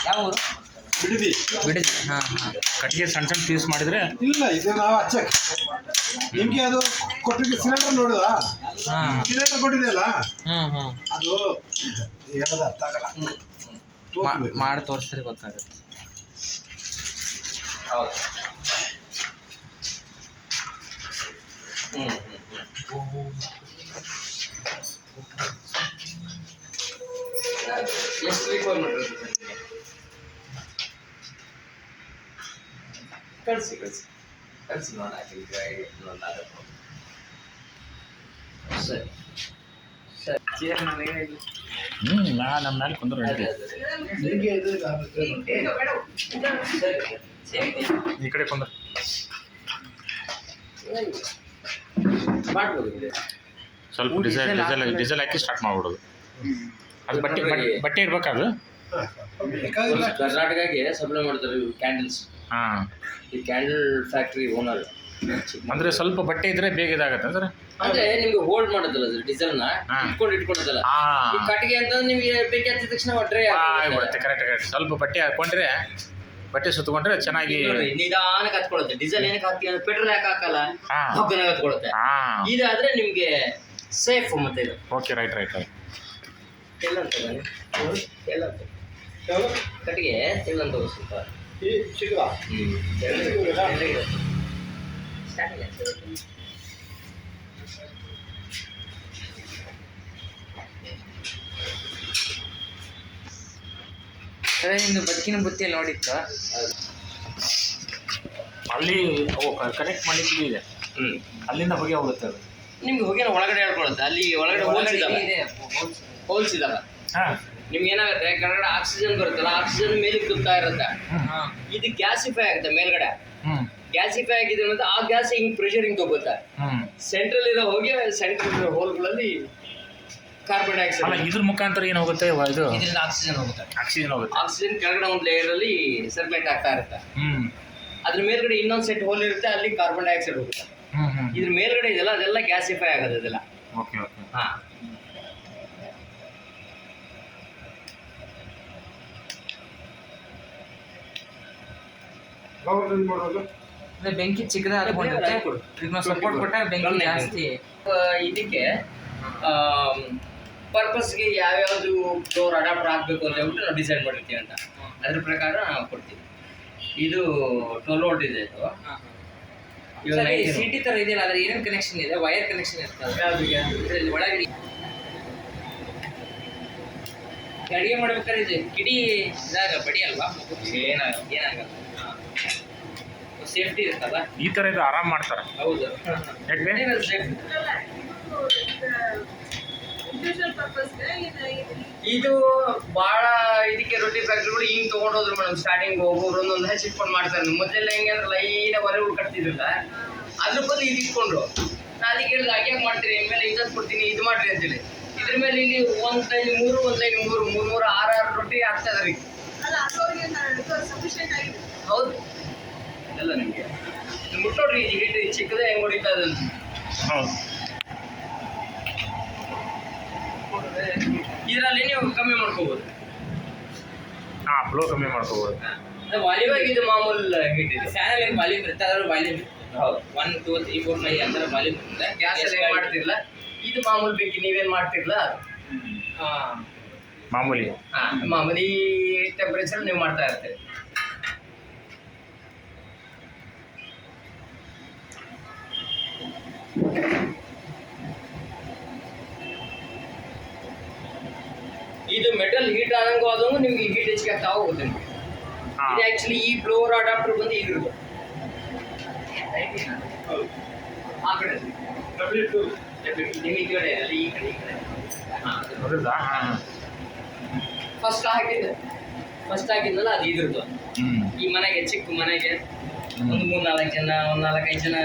ಯಾವ ಊರು? ಬಿಡದಿ. ಬಿಡದಿ. ಹಾಂ ಹಾಂ. ಕಟ್ಟಿಗೆ ಸಣ್ಣ ಸಣ್ಣ ಪೀಸ್ ಮಾಡಿದರೆ ಇಲ್ಲ, ಇದು ನಾವು ಹಚ್ಚಕ್ಕೆ ನಿಮಗೆ ಅದು ಕೊಟ್ಟಿಗೆ ಸಿಲಿಂಡರ್ ನೋಡುದ, ಹಾಂ ಸಿಲಿಂಡರ್ ಕೊಟ್ಟಿದೆಯಲ್ಲ ಹ್ಞೂ ಅದು ಹೇಳೋದು ಅರ್ಥ ಆಗಲ್ಲ. ಮಾಡಿ ತೋರಿಸಿದ್ರೆ ಗೊತ್ತಾಗುತ್ತೆ. ಹೌದು. ಎಷ್ಟು ರಿಕ್ವೈರ್ಮೆಂಟ್ ಕಳಿಸಿ ನೋಡೋಣ. ಸರಿ ಚೇರ್ ನನಗೆ ನಮ್ಮ ಮೇಲೆ ಕುಂದ್ರೆ ನಿಮಗೆ ಇದು ಈ ಕಡೆ ಕುಂದ್ರೆ ಮಾಡ್ಬೋದು. ಸ್ವಲ್ಪ ಡೀಸೆಲ್ ಹಾಕಿ ಸ್ಟಾರ್ಟ್ ಮಾಡ್ಬಿಡೋದು. ಅದು ಬಟ್ಟೆ ಇರ್ಬೇಕಾದ್ರು ಬೇಕಾಗಿಲ್ಲ. ಕರ್ನಾಟಕಕ್ಕೆ ಸಪ್ಲೈ ಮಾಡ್ತಾರೆ ಕ್ಯಾಂಡಲ್ಸ್. ಹಾಂ, ಈ ಕ್ಯಾಂಡಲ್ ಫ್ಯಾಕ್ಟ್ರಿ ಓನರ್. ಅಂದರೆ ಸ್ವಲ್ಪ ಬಟ್ಟೆ ಇದ್ರೆ ಬೇಗ ಇದಾಗತ್ತೆ ಅಂದ್ರೆ. ಅಂದ್ರೆ ನಿಮ್ಗೆ ಹೋಲ್ಡ್ ಮಾಡೋದಲ್ಲ ಅದು ಡೀಸೆಲ್ನ ಇಟ್ಕೊಳ್ಳೋದಲ್ಲ. ಹಾಂ, ಈ ಕಟ್ಟಿಗೆ ಅಂತ ನಿಮಗೆ ಬೆಂಕಿ ಹತ್ತಿದ ತಕ್ಷಣ ಡ್ರೈ ಆಗಿಬಿಡುತ್ತೆ. ಕರೆಕ್ಟ್. ಸ್ವಲ್ಪ ಬಟ್ಟೆ ಹಾಕೊಂಡ್ರೆ, ಬಟ್ಟೆ ಸುತ್ತಕೊಂಡ್ರೆ ಚೆನ್ನಾಗಿ ನಿಧಾನಕ್ಕೆ ಹತ್ಕೊಳ್ಳುತ್ತೆ. ಡೀಸೆಲ್ ಏನಕ್ಕೆ ಹಾಕ್ತೀವಿ ಅಂದ್ರೆ ಪೆಟ್ರೋಲ್ ಯಾಕೆ ಹಾಕಲ್ಲ, ಹಾಂ ಹಬ್ಬನಾಗ ಹತ್ಕೊಳ್ಳುತ್ತೆ. ಹಾಂ, ಇದಾದ್ರೆ ನಿಮ್ಗೆ ಸೇಫ್. ಮತ್ತೆ ಇದು ಓಕೆ, ರೈಟ್. ತೆಲ್ಲ ಅಂತ ತೆಲ್ಲ ಅಂತ ಕಟ್ಟಿಗೆ ತೆಲ್ಲ ಅಂತ ಸ್ವಲ್ಪ ಈ ಚಿಕ್ಕ ನಿಮ್ದು ಬದುಕಿನ ಬುತ್ತಿಯಲ್ಲಿ ನೋಡಿತ್ತು ಅಲ್ಲಿ ಕನೆಕ್ಟ್ ಮಾಡಿದ್ದು ಇದೆ. ಅಲ್ಲಿಂದ ಹೊಗೆ ಹೋಗುತ್ತೆ ಅದು. ನಿಮ್ಗೆ ಹೊಗೆನ ಒಳಗಡೆ ಹೇಳ್ಕೊಳುತ್ತೆ. ಅಲ್ಲಿ ಒಳಗಡೆ ಹೋಲ್ಸ್ ಇದಲ್ಲ. ಹಾಂ, ನಿಮ್ಗೆ ಏನಾಗುತ್ತೆ, ಕೆಳಗಡೆ ಆಕ್ಸಿಜನ್ ಬರುತ್ತಲ್ಲ, ಆಕ್ಸಿಜನ್ ಮೇಲೆ ತುತ್ತಾ ಇರುತ್ತೆ. ಇದು ಗ್ಯಾಸಿಫೈ ಆಗುತ್ತೆ ಮೇಲ್ಗಡೆ. ಗ್ಯಾಸಿಫೈ ಆಗಿದೆ ಮತ್ತೆ ಆ ಗ್ಯಾಸ್ ಹಿಂಗ್ ಪ್ರೆಷರ್ ಹಿಂಗ್ ತಗೋಗುತ್ತೆ. ಸೆಂಟ್ರಲ್ ಇರೋ ಹೋಗಿ ಸೆಂಟ್ರಲ್ ಹೋಲ್ಗಳಲ್ಲಿ ಕಾರ್ಬನ್ ಡೈಆಕ್ಸೈಡ್. ಅಲ್ಲ, ಇದ್ರ ಮುಖಾಂತರ ಏನು ಹೋಗುತ್ತೆ? ಇದು ಇದರಿಂದ ಆಕ್ಸಿಜನ್ ಹೋಗುತ್ತೆ. ಆಕ್ಸಿಜನ್ ಕೆಳಗಡೆ ಒಂದು ಲೇಯರ್ ಅಲ್ಲಿ ಸರ್ಕ್ಯುಲೇಟ್ ಆಗ್ತಾ ಇರುತ್ತೆ. ಅದ್ರ ಮೇಲ್ಗಡೆ ಇನ್ನೊಂದು ಸೆಟ್ ಹೋಲ್ ಇರುತ್ತೆ, ಅಲ್ಲಿ ಕಾರ್ಬನ್ ಡೈಆಕ್ಸೈಡ್ ಹೋಗುತ್ತೆ. ಇದ್ರ ಮೇಲ್ಗಡೆ ಇದೆಲ್ಲ ಅದೆಲ್ಲ ಗ್ಯಾಸಿಫೈ ಆಗೋದು ಅದೆಲ್ಲ. ಹಾ, ಮಾಡೋದು ಬೆಂಕಿ ಚಿಕ್ಕದಾಗಿ ಸಪೋರ್ಟ್ ಕೊಟ್ಟಾಗ ಬೆಂಕಿ ಜಾಸ್ತಿ. ಇದಕ್ಕೆ ಪರ್ಪಸ್ಗೆ ಯಾವ್ಯಾವುದು ಫ್ಲೋರ್ ಅಡಾಪ್ಟರ್ ಹಾಕ್ಬೇಕು ಅಂತ ಹೇಳ್ಬಿಟ್ಟು ನಾವು ಡಿಸೈಡ್ ಮಾಡಿರ್ತೀವಿ ಅಂತ. ಅದ್ರ ಪ್ರಕಾರ ನಾವು ಕೊಡ್ತೀವಿ. ಇದು 12 ವೋಲ್ಟ್ ಇದೆ. ಇದು ಸಿಟಿ ತರ ಇದೆಯಲ್ಲ, ಅದ್ರ ಏನೇನು ಕನೆಕ್ಷನ್ ಇದೆ? ವೈರ್ ಕನೆಕ್ಷನ್ ಇರ್ತದೆ ಇದರಲ್ಲಿ ಒಳಗಡೆ. ಅಡಿಗೆ ಮಾಡ್ಬೇಕಾದ್ರೆ ಇದು ಕಿಡಿ ಇದಾಗ ಬಡಿ ಅಲ್ವಾ? ಏನಾಗಲ್ಲ, ಸೇಫ್ಟಿ ಇರುತ್ತಲ್ಲ. ಈ ಥರ ಇದು ಆರಾಮ್ ಮಾಡ್ತಾರೆ. ಹೌದು, ಇದು ಬಹಳ ಇದಕ್ಕೆ ರೊಟ್ಟಿ ಫ್ಯಾಕ್ಟ್ರಿಗಳು ಹಿಂಗ್ ತಗೊಂಡೋದ್ರು ಮೇಡಮ್. ಸ್ಟಾರ್ಟಿಂಗ್ ಹೋಗೋರು ಒಂದೊಂದು ಹಸಿ ಇಟ್ಕೊಂಡು ಮಾಡ್ತಾರೆ. ಮೊದಲೆಲ್ಲ ಹೆಂಗೆ ಅಂದ್ರೆ ಲೈನ ಹೊರಗಳು ಕಟ್ತಿದ್ರಲ್ಲ, ಅದ್ರ ಬದಲು ಇದು ಇಟ್ಕೊಂಡ್ರು. ನಾನು ಅದಕ್ಕೆ ಹೇಳಿದ್ರೆ ಹಾಗೆ ಮಾಡ್ತೀರಿ, ಇನ್ಮೇಲೆ ಇಂಜಸ್ ಕೊಡ್ತೀನಿ, ಇದು ಮಾಡ್ರಿ ಅಂತೇಳಿ. ಇದ್ರ ಮೇಲೆ ಇಲ್ಲಿ ಒಂದು ಲೈನ್ 3 6 ರೊಟ್ಟಿ ಆಗ್ತಾ ಇದಾರೆ. ಹೌದು, ಎಲ್ಲ ನಿಮಗೆ ಮುಟ್ಟೋಡ್ರಿ. ಈ ಹೀಟ್ ಚಿಕ್ಕದೇ ಹೆಂಗ್ ಹೊಡಿತಾ ಇದೆ ಅಂತ. ಇದರಲ್ಲಿ ನೀವು ಕಮ್ಮಿ ಮಾಡ್ಕೋಬಹುದು. ಹಾಂ, ಫ್ಲೋ ಕಮ್ಮಿ ಮಾಡ್ಕೋಬೋದು. ವಾಲ್ಯೂಮ್ ಇದು ಮಾಮೂಲು ಹೀಟ್ ಇದೆ. ಫ್ಯಾನಲ್ಲಿ ವಾಲ್ಯೂಮ್ ಇರುತ್ತೆ, ಅದ್ರ ವಾಲ್ಯೂಮ್. ಹೌದು, 1 2 3 4 5 ಅಂತ ವಾಲ್ಯೂಮ್ ಇರುತ್ತೆ. ಗ್ಯಾಸ್ ಅಲ್ಲಿ ಏನ್ ಮಾಡ್ತಿರ್ಲ, ಇದು ಮಾಮೂಲು ಬೆಂಕಿ ನೀವೇನ್ ಮಾಡ್ತಿರ್ಲ ಅದು ಮಾಮೂಲಿ. ಮಾಮೂಲಿ ಟೆಂಪರೇಚರ್ ನೀವು ಮಾಡ್ತಾ ಇರ್ತೀರಿ. ಇದು ಮೆಟಲ್ ಹೀಟ್ ಆದಂಗೂ ಆದಂಗೂ ನಿಮ್ಗೆ ಹೀಟ್ ಹೆಚ್ಚಿಗೆ ಆಗ್ತಾ ಹೋಗುತ್ತೆ. ಇದು ಆಕ್ಚುಲಿ ಈ ಫ್ಲೋರ್ ಅಡಾಪ್ಟರ್ ಬಂದು ಇದಿರುತ್ತೆ ಆ ಕಡೆ, ನಿಮಗೆ ಈ ಕಡೆ ಅಲ್ಲಿ ಈ ಕಡೆ ಫಸ್ಟ್ ಹಾಕಿದ್ನಲ್ಲ ಅದು ಇದ್ರದ್ದು. ಈ ಮನೆಗೆ ಚಿಕ್ಕ ಮನೆಗೆ ಒಂದು 3-4 ಜನ, ಒಂದು 4-5 ಜನ